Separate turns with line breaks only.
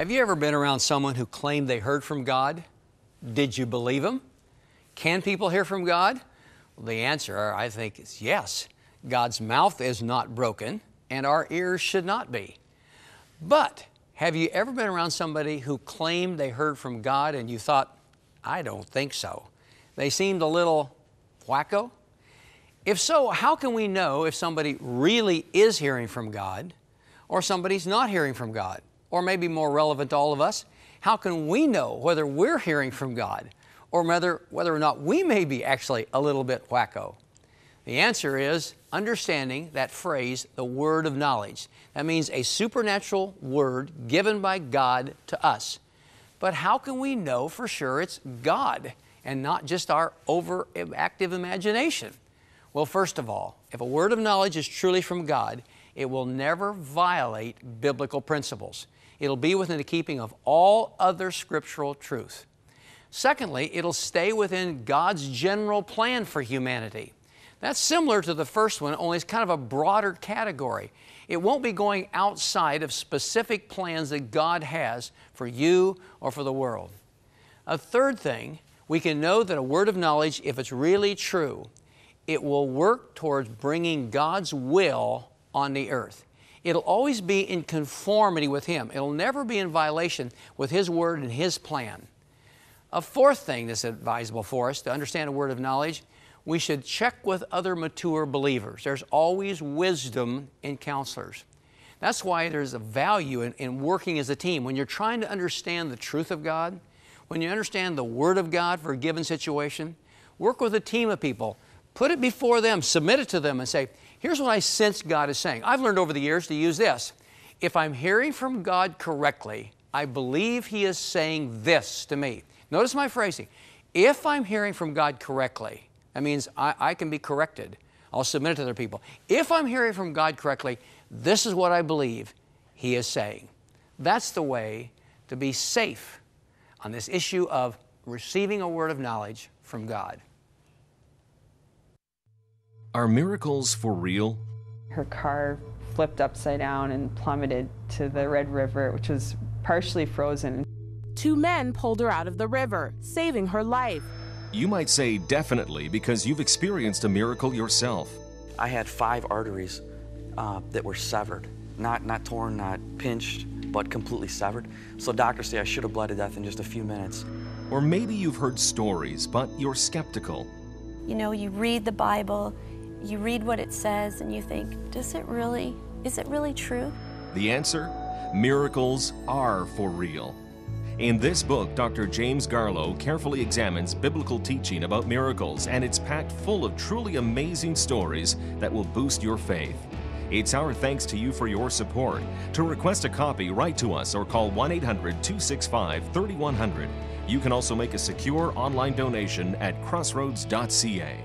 Have you ever been around someone who claimed they heard from God? Did you believe them? Can people hear from God? Well, the answer, I think, is yes. God's mouth is not broken, and our ears should not be. But have you ever been around somebody who claimed they heard from God and you thought, I don't think so? They seemed a little wacko? If so, how can we know if somebody really is hearing from God or somebody's not hearing from God? Or maybe more relevant to all of us, how can we know whether we're hearing from God or whether or not we may be actually a little bit wacko? The answer is understanding that phrase, the word of knowledge. That means a supernatural word given by God to us. But how can we know for sure it's God and not just our overactive imagination? Well, first of all, if a word of knowledge is truly from God, it will never violate biblical principles. It'll be within the keeping of all other scriptural truth. Secondly, it'll stay within God's general plan for humanity. That's similar to the first one, only it's kind of a broader category. It won't be going outside of specific plans that God has for you or for the world. A third thing, we can know that a word of knowledge, if it's really true, it will work towards bringing God's will on the earth. It'll always be in conformity with Him. It'll never be in violation with His word and His plan. A fourth thing that's advisable for us to understand a word of knowledge, we should check with other mature believers. There's always wisdom in counselors. That's why there's a value in working as a team. When you're trying to understand the truth of God, when you understand the Word of God for a given situation, work with a team of people. Put it before them, submit it to them and say, here's what I sense God is saying. I've learned over the years to use this. If I'm hearing from God correctly, I believe He is saying this to me. Notice my phrasing. If I'm hearing from God correctly, that means I can be corrected. I'll submit it to other people. If I'm hearing from God correctly, this is what I believe He is saying. That's the way to be safe on this issue of receiving a word of knowledge from God.
Are miracles for real?
Her car flipped upside down and plummeted to the Red River, which was partially frozen.
2 men pulled her out of the river, saving her life.
You might say definitely because you've experienced a miracle yourself.
I had 5 arteries that were severed. Not torn, not pinched, but completely severed. So doctors say I should have bled to death in just a few minutes.
Or maybe you've heard stories, but you're skeptical.
You know, you read the Bible, you read what it says, and you think, is it really true?
The answer? Miracles are for real. In this book, Dr. James Garlow carefully examines biblical teaching about miracles, and it's packed full of truly amazing stories that will boost your faith. It's our thanks to you for your support. To request a copy, write to us or call 1-800-265-3100. You can also make a secure online donation at crossroads.ca.